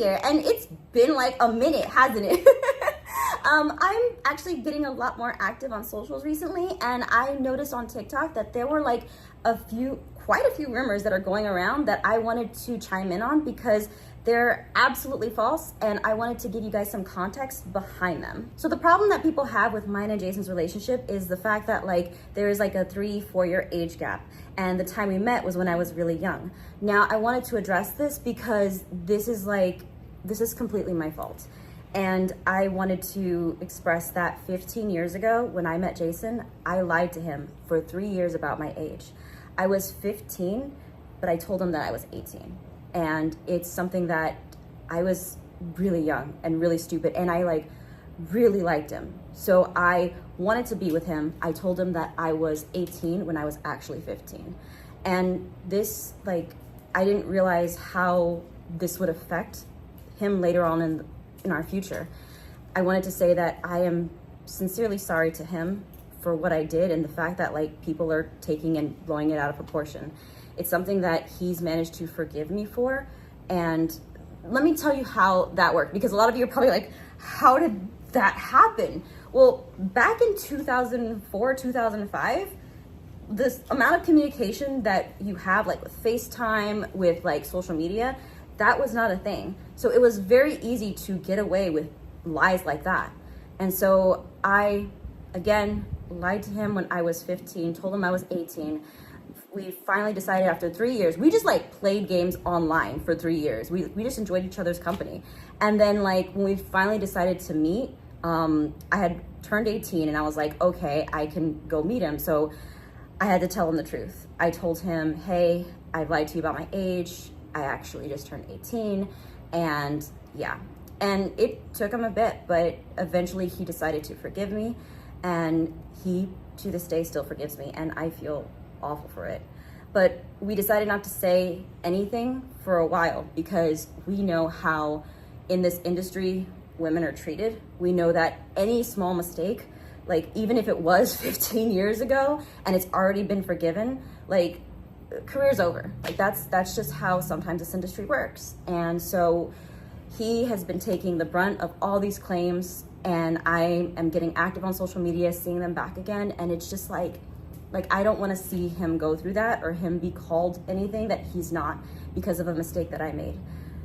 here, and it's been like a minute, hasn't it? I'm actually getting a lot more active on socials recently, and I noticed on TikTok that there were like quite a few rumors that are going around that I wanted to chime in on because they're absolutely false, and I wanted to give you guys some context behind them. So the problem that people have with mine and Jason's relationship is the fact that like there's like a 3-4 year age gap, and the time we met was when I was really young. Now I wanted to address this because this is completely my fault. And I wanted to express that 15 years ago when I met Jason, I lied to him for 3 years about my age. I was 15, but I told him that I was 18. And it's something that I was really young and really stupid, and I like really liked him. So I wanted to be with him. I told him that I was 18 when I was actually 15. And this, like, I didn't realize how this would affect him later on in our future. I wanted to say that I am sincerely sorry to him for what I did and the fact that like people are taking and blowing it out of proportion. It's something that he's managed to forgive me for. And let me tell you how that worked, because a lot of you are probably like, how did that happen? Well, back in 2004, 2005, this amount of communication that you have like with FaceTime, with like social media, that was not a thing. So it was very easy to get away with lies like that. And so I, again, lied to him when I was 15, told him I was 18. We finally decided after 3 years, we just like played games online for 3 years. We just enjoyed each other's company. And then like when we finally decided to meet, I had turned 18 and I was like, okay, I can go meet him. So I had to tell him the truth. I told him, hey, I've lied to you about my age. I actually just turned 18, and yeah. And it took him a bit, but eventually he decided to forgive me, and he to this day still forgives me, and I feel awful for it. But we decided not to say anything for a while because we know how in this industry women are treated. We know that any small mistake, like even if it was 15 years ago and it's already been forgiven, like career's over. Like that's just how sometimes this industry works. And so he has been taking the brunt of all these claims, and I am getting active on social media, seeing them back again, and it's just like I don't want to see him go through that or him be called anything that he's not because of a mistake that I made.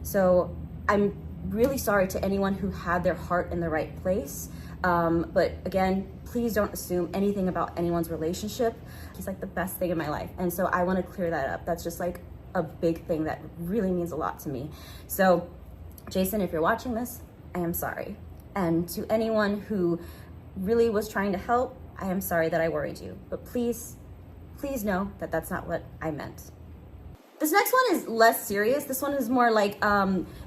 So I'm really sorry to anyone who had their heart in the right place. But again, please don't assume anything about anyone's relationship. He's like the best thing in my life. And so I want to clear that up. That's just like a big thing that really means a lot to me. So Jason, if you're watching this, I am sorry. And to anyone who really was trying to help, I am sorry that I worried you. But please, please know that that's not what I meant. This next one is less serious. This one is more like,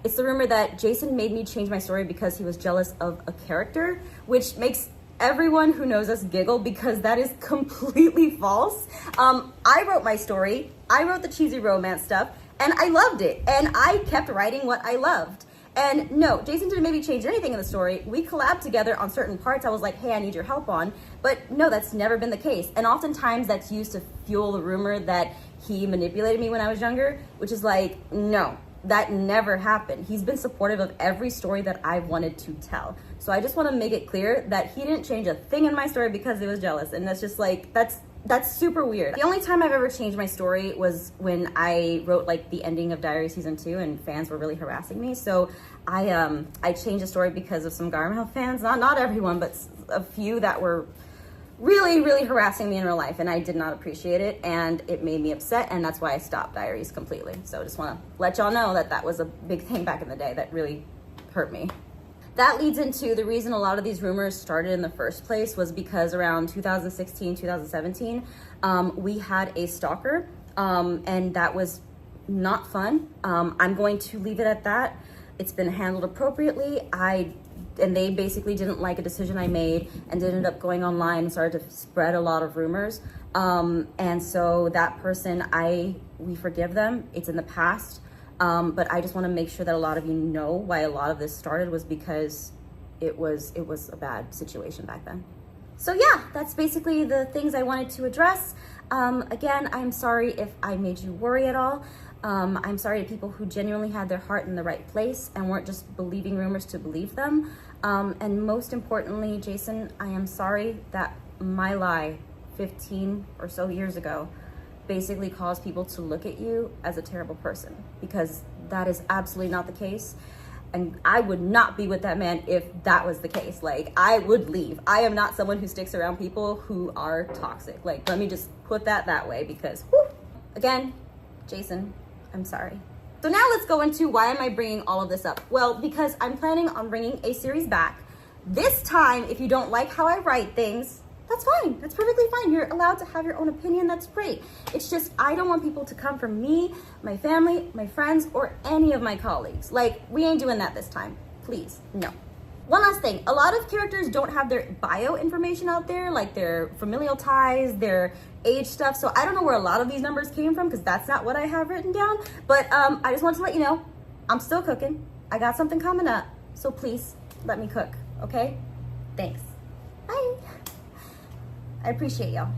it's the rumor that Jason made me change my story because he was jealous of a character, which makes everyone who knows us giggle because that is completely false. I wrote my story, I wrote the cheesy romance stuff, and I loved it. And I kept writing what I loved. And no, Jason didn't make me change anything in the story. We collabed together on certain parts I was like, hey, I need your help on. But no, that's never been the case. And oftentimes that's used to fuel the rumor that he manipulated me when I was younger, which is like, no, that never happened. He's been supportive of every story that I've wanted to tell. So I just want to make it clear that he didn't change a thing in my story because he was jealous. And that's just like, that's super weird. The only time I've ever changed my story was when I wrote like the ending of Diary season 2 and fans were really harassing me. So I changed the story because of some Garmel fans, not everyone, but a few that were really, really harassing me in real life, and I did not appreciate it, and it made me upset, and that's why I stopped Diaries completely. So just want to let y'all know that that was a big thing back in the day that really hurt me. That leads into the reason a lot of these rumors started in the first place was because around 2016, 2017, we had a stalker, and that was not fun. I'm going to leave it at that. It's been handled appropriately. And they basically didn't like a decision I made and ended up going online and started to spread a lot of rumors. And so that person, we forgive them. It's in the past. But I just want to make sure that a lot of you know why a lot of this started was because it was a bad situation back then. So yeah, that's basically the things I wanted to address. Again, I'm sorry if I made you worry at all. I'm sorry to people who genuinely had their heart in the right place and weren't just believing rumors to believe them. And most importantly, Jason, I am sorry that my lie 15 or so years ago basically caused people to look at you as a terrible person, because that is absolutely not the case. And I would not be with that man if that was the case. Like, I would leave. I am not someone who sticks around people who are toxic. Like, let me just put that way, because, whew, again, Jason, I'm sorry. So now let's go into why am I bringing all of this up? Well, because I'm planning on bringing a series back. This time, if you don't like how I write things, that's fine. That's perfectly fine. You're allowed to have your own opinion. That's great. It's just, I don't want people to come from me, my family, my friends, or any of my colleagues. Like, we ain't doing that this time. Please, no. One last thing, a lot of characters don't have their bio information out there, like their familial ties, their age stuff. So I don't know where a lot of these numbers came from, because that's not what I have written down. But I just want to let you know, I'm still cooking. I got something coming up. So please let me cook, okay? Thanks. Bye. I appreciate y'all.